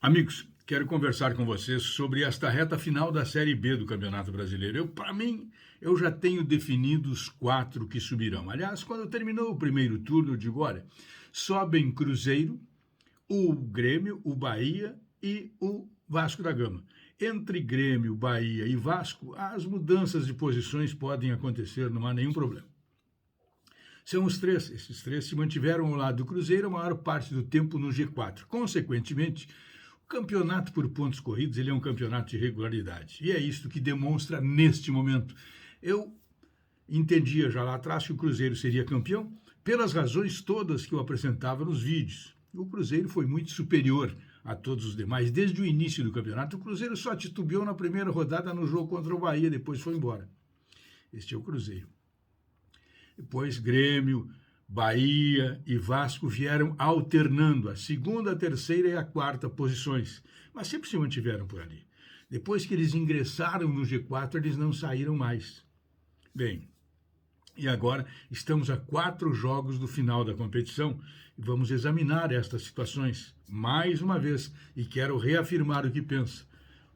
Amigos, quero conversar com vocês sobre esta reta final da Série B do Campeonato Brasileiro. Para mim, eu já tenho definido os 4 que subirão. Aliás, quando terminou o primeiro turno, eu digo, olha, sobem Cruzeiro, o Grêmio, o Bahia e o Vasco da Gama. Entre Grêmio, Bahia e Vasco, as mudanças de posições podem acontecer, não há nenhum problema. São os três, esses três se mantiveram ao lado do Cruzeiro a maior parte do tempo no G4. Consequentemente, o campeonato por pontos corridos ele é um campeonato de regularidade. E é isto que demonstra neste momento. Eu entendia já lá atrás que o Cruzeiro seria campeão pelas razões todas que eu apresentava nos vídeos. O Cruzeiro foi muito superior a todos os demais. Desde o início do campeonato, o Cruzeiro só titubeou na primeira rodada no jogo contra o Bahia, depois foi embora. Este é o Cruzeiro. Depois Grêmio, Bahia e Vasco vieram alternando a segunda, a terceira e a quarta posições, mas sempre se mantiveram por ali. Depois que eles ingressaram no G4, eles não saíram mais. Bem, e agora estamos a 4 jogos do final da competição e vamos examinar estas situações mais uma vez e quero reafirmar o que pensa.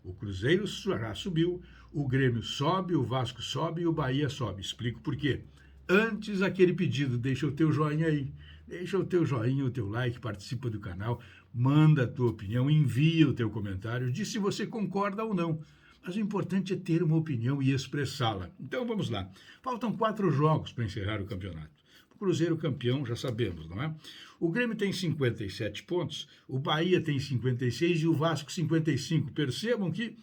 O Cruzeiro já subiu, o Grêmio sobe, o Vasco sobe e o Bahia sobe. Explico por quê. Antes aquele pedido, deixa o teu joinha aí, deixa o teu joinha, o teu like, participa do canal, manda a tua opinião, envia o teu comentário, diz se você concorda ou não. Mas o importante é ter uma opinião e expressá-la. Então vamos lá. Faltam 4 jogos para encerrar o campeonato. O Cruzeiro campeão, já sabemos, não é? O Grêmio tem 57 pontos, o Bahia tem 56 e o Vasco 55. Percebam que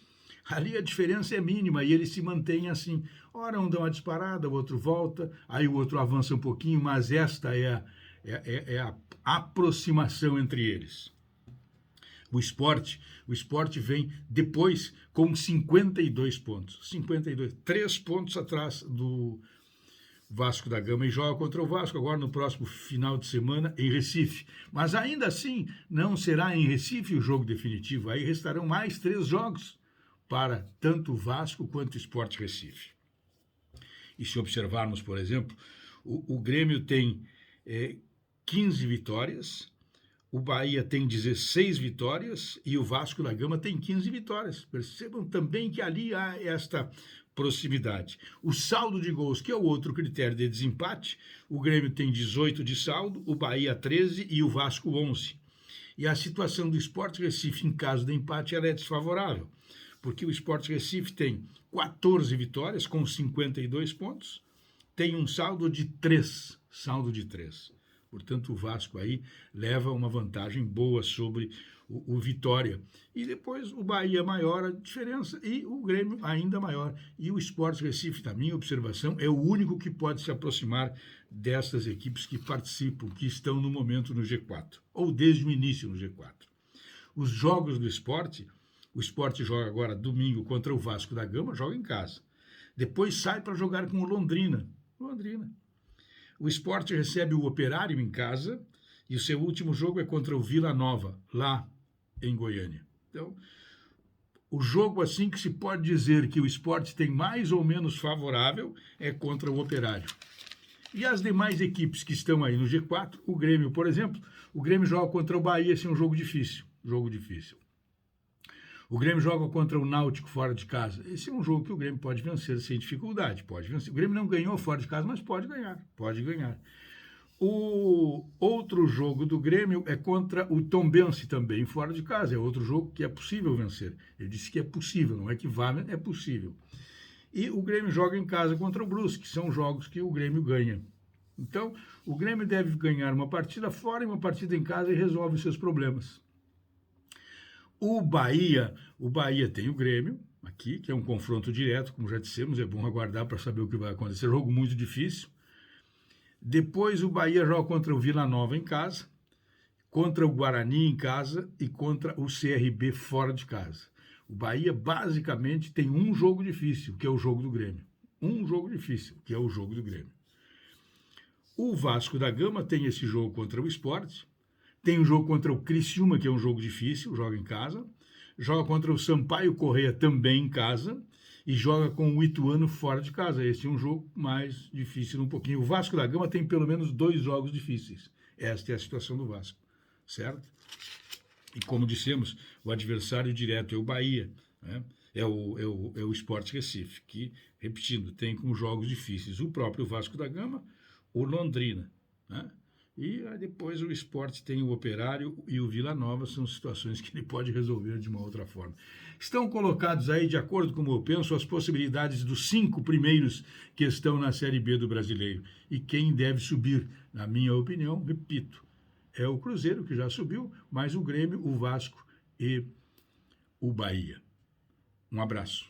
ali a diferença é mínima e eles se mantêm assim. Ora um dá uma disparada, o outro volta, aí o outro avança um pouquinho, mas esta é a aproximação entre eles. O esporte vem depois com 52 pontos. 52, 3 pontos atrás do Vasco da Gama e joga contra o Vasco agora no próximo final de semana em Recife. Mas ainda assim não será em Recife o jogo definitivo, aí restarão mais 3 jogos para tanto o Vasco quanto o Sport Recife. E se observarmos, por exemplo, o Grêmio tem 15 vitórias, o Bahia tem 16 vitórias e o Vasco da Gama tem 15 vitórias. Percebam também que ali há esta proximidade. O saldo de gols, que é o outro critério de desempate, o Grêmio tem 18 de saldo, o Bahia 13 e o Vasco 11. E a situação do Sport Recife em caso de empate ela é desfavorável, porque o Sport Recife tem 14 vitórias com 52 pontos, tem um saldo de 3. Portanto, o Vasco aí leva uma vantagem boa sobre o Vitória. E depois o Bahia maior a diferença e o Grêmio ainda maior. E o Sport Recife, na minha observação, é o único que pode se aproximar dessas equipes que participam, que estão no momento no G4, ou desde o início no G4. Os jogos do esporte, o esporte joga agora domingo contra o Vasco da Gama, joga em casa. Depois sai para jogar com o Londrina. O Sport recebe o Operário em casa e o seu último jogo é contra o Vila Nova, lá em Goiânia. Então, o jogo assim que se pode dizer que o Sport tem mais ou menos favorável é contra o Operário. E as demais equipes que estão aí no G4, o Grêmio, por exemplo, o Grêmio joga contra o Bahia, esse é um jogo difícil. O Grêmio joga contra o Náutico fora de casa. Esse é um jogo que o Grêmio pode vencer sem dificuldade. Pode vencer. O Grêmio não ganhou fora de casa, mas pode ganhar. O outro jogo do Grêmio é contra o Tombense também fora de casa. É outro jogo que é possível vencer. Eu disse que é possível, não é que vale, é possível. E o Grêmio joga em casa contra o Brusque, que são jogos que o Grêmio ganha. Então, o Grêmio deve ganhar uma partida fora e uma partida em casa e resolve os seus problemas. O Bahia tem o Grêmio aqui, que é um confronto direto, como já dissemos, é bom aguardar para saber o que vai acontecer. Jogo muito difícil. Depois o Bahia joga contra o Vila Nova em casa, contra o Guarani em casa e contra o CRB fora de casa. O Bahia basicamente tem um jogo difícil, que é o jogo do Grêmio. O Vasco da Gama tem esse jogo contra o Sport. Tem um jogo contra o Criciúma, que é um jogo difícil, joga em casa. Joga contra o Sampaio Corrêa, também em casa. E joga com o Ituano fora de casa. Esse é um jogo mais difícil um pouquinho. O Vasco da Gama tem pelo menos 2 jogos difíceis. Esta é a situação do Vasco, certo? E como dissemos, o adversário direto é o Bahia, né? É o Sport Recife, que, repetindo, tem com jogos difíceis o próprio Vasco da Gama, o Londrina, né? E aí depois o Sport tem o Operário e o Vila Nova, são situações que ele pode resolver de uma outra forma. Estão colocados aí, de acordo com como eu penso, as possibilidades dos 5 primeiros que estão na Série B do Brasileiro. E quem deve subir, na minha opinião, repito, é o Cruzeiro, que já subiu, mais o Grêmio, o Vasco e o Bahia. Um abraço.